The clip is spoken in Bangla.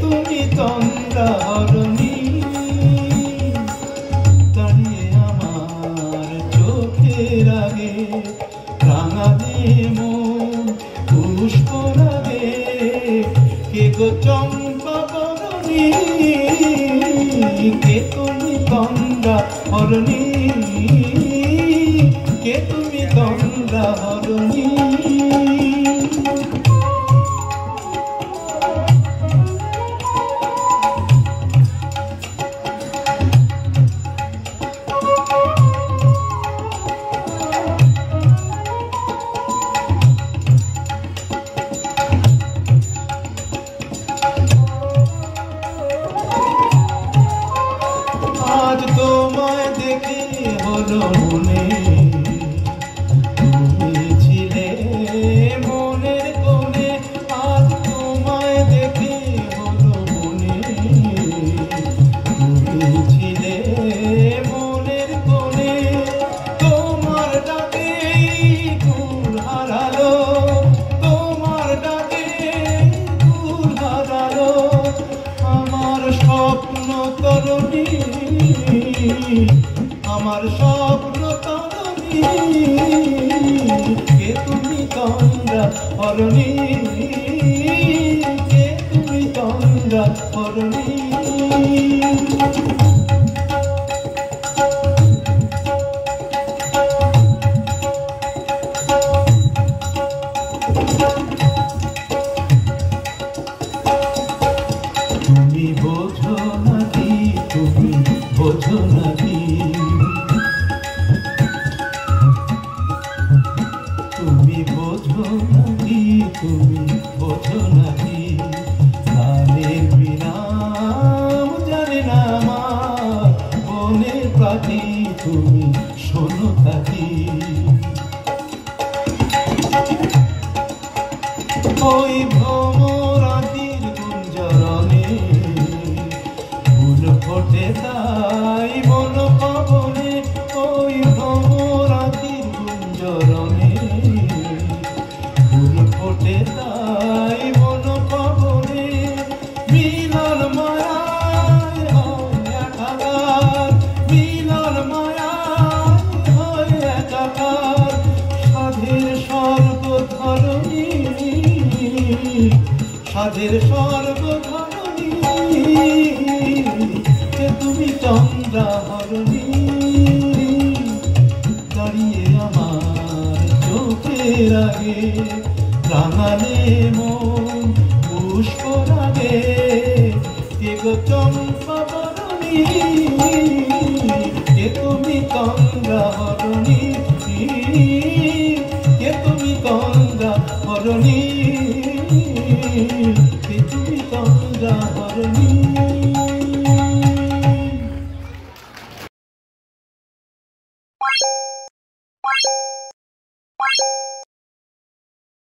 তুমি তন্দ্রা হরণী, দাঁড়িয়ে আমার চোখের আগে রাঙালে মন পুষ্প রাগে। কে গো চম্পা বরণী, কে তুমি তন্দ্রা হরণী, কে তুমি তন্দ্রা হরণী। আজ তোমায় দেখে হলো মনে, তুমি ছিলে মনের কোণে। আজ তোমায় দেখে হলো মনে, তুমি ছিলে মনের কোণে। তোমার ডাকে কুল হারালো, তোমার ডাকে কুল হারালো আমার স্বপ্ন তরণী, আমার স্বপ্ন তরণী। কে তুমি তন্দ্রা হরণী, কে তুমি তন্দ্রা হরণী। তুমি বোঝো নাকি, তুমি বোঝো নাকি, তুমি বোঝো নাকি, তুমি বোঝো নাকি। গানের বিরাম জানে না আমার বনের পাখি, তুমি শোনো তাকি। ওই ভ্রমরাতির গুঞ্জরণে ফুল ফোটে তাই বন পবনে। ওই ভ্রমরাতির গুঞ্জরণে ফুল ফোটে তাই বন পবনে। মিলন মায়ায় হয় একাকার, মিলন মায়ায় হয় একাকার। সাধের স্বর্গ ধরণী, সাধের স্বর্গ ধরণী। কে তুমি চন্দ্রা হরণী, দাঁড়িয়ে আমার চোখের আগে রাঙালে মন পুষ্প রাগে। কে গো চম্পা বরণী, কে তুমি তন্দ্রা হরণী, কে তুমি তন্দ্রা হরণী।